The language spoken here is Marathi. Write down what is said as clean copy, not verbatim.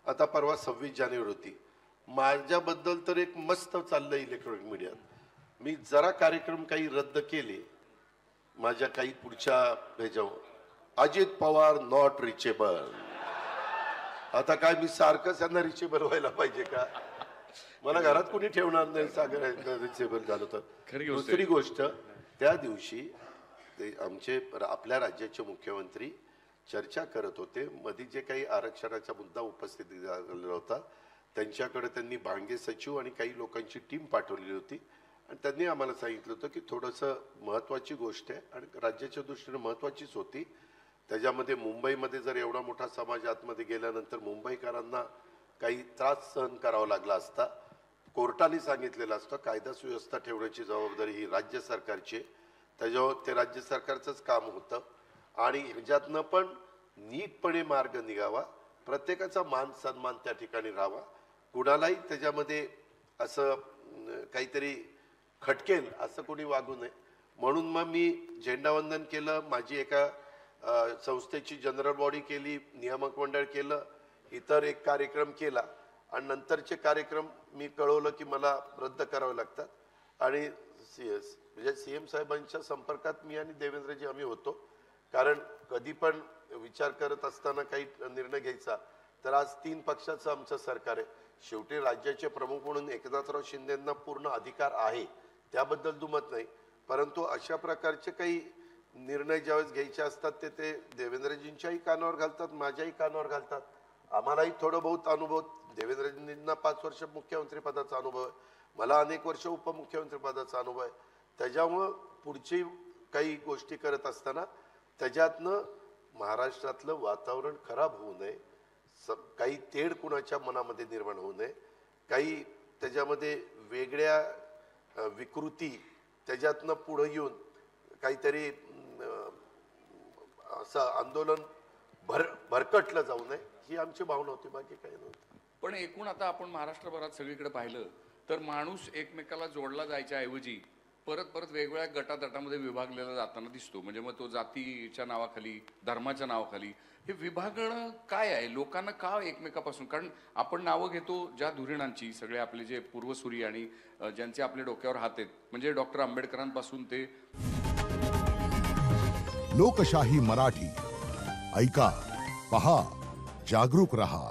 आता परवा 26 जानेवारी होती. माझ्याबद्दल तर एक मस्त चाललं इलेक्ट्रॉनिक मीडियात. मी जरा कार्यक्रम काही रद्द केले माझ्या काही पुढच्या ह्याच्यावर, अजित पवार नॉट रिचेबल. आता काय मी सारखंच त्यांना रिचेबल व्हायला पाहिजे का? मला घरात कोणी ठेवणार नाही सागर रिचेबल झालं तर. दुसरी गोष्ट, त्या दिवशी ते आमचे आपल्या राज्याचे मुख्यमंत्री चर्चा करत होते. मध्ये जे काही आरक्षणाचा मुद्दा उपस्थित झालेला होता त्यांच्याकडे त्यांनी भांगे सचिव आणि काही लोकांची टीम पाठवलेली होती आणि त्यांनी आम्हाला सांगितलं होतं की थोडंसं महत्त्वाची गोष्ट आहे आणि राज्याच्या दृष्टीने महत्त्वाचीच होती. त्याच्यामध्ये मुंबईमध्ये जर एवढा मोठा समाज आतमध्ये गेल्यानंतर मुंबईकरांना काही त्रास सहन करावा लागला असता. कोर्टाने सांगितलेलं असतं कायदा सुव्यवस्था ठेवण्याची जबाबदारी ही राज्य सरकारची आहे. त्याच्यावर ते राज्य सरकारचंच काम होतं आणि ह्याच्यातनं पण नीटपणे मार्ग निघावा, प्रत्येकाचा मान सन्मान त्या ठिकाणी राहावा, कुणालाही त्याच्यामध्ये असं काहीतरी खटकेल असं कोणी वागू नये. म्हणून मग मी झेंडावंदन केलं, माझी एका संस्थेची जनरल बॉडी केली, नियामक मंडळ केलं, इतर एक कार्यक्रम केला आणि नंतरचे कार्यक्रम मी कळवलं की मला रद्द करावे लागतात. आणि म्हणजे सीएम साहेबांच्या संपर्कात मी आणि देवेंद्रजी आम्ही होतो. कारण कधी पण विचार करत असताना काही निर्णय घ्यायचा तर आज 3 पक्षाचं आमचं सरकार आहे. शेवटी राज्याचे प्रमुख म्हणून एकनाथराव शिंदेंना पूर्ण अधिकार आहे, त्याबद्दल दुमत नाही. परंतु अशा प्रकारचे काही निर्णय ज्यावेळेस घ्यायचे असतात ते देवेंद्रजींच्याही कानावर घालतात, माझ्याही कानावर घालतात. आम्हालाही थोडं बहुत अनुभव, देवेंद्रजींना 5 वर्ष मुख्यमंत्रीपदाचा अनुभव आहे, मला अनेक वर्ष उपमुख्यमंत्रीपदाचा अनुभव आहे. त्याच्यामुळं पुढची काही गोष्टी करत असताना त्याच्यातनं महाराष्ट्रातलं वातावरण खराब होऊ नये, काही तेढ कुणाच्या मनामध्ये निर्माण होऊ नये, काही त्याच्यामध्ये वेगळ्या विकृती त्याच्यातनं पुढे येऊन काहीतरी असं आंदोलन भरकटलं जाऊ नये, ही आमची भावना होती, बाकी काही नव्हतं. पण एकूण आता आपण महाराष्ट्रभरात सगळीकडे पाहिलं तर माणूस एकमेकाला जोडला जायच्या ऐवजी परत परत वेगवेगळ्या गटातटामध्ये विभागलेला जाताना दिसतो. म्हणजे मग तो जातीच्या नावाखाली, धर्माच्या नावाखाली हे विभागणं काय आहे? लोकांना का एकमेकापासून? कारण आपण नावं घेतो ज्या धुरीणांची, सगळे आपले जे पूर्वसुरी आणि ज्यांचे आपल्या डोक्यावर हात आहेत, म्हणजे डॉक्टर आंबेडकरांपासून ते. लोकशाही मराठी ऐका, पहा, जागरूक रहा.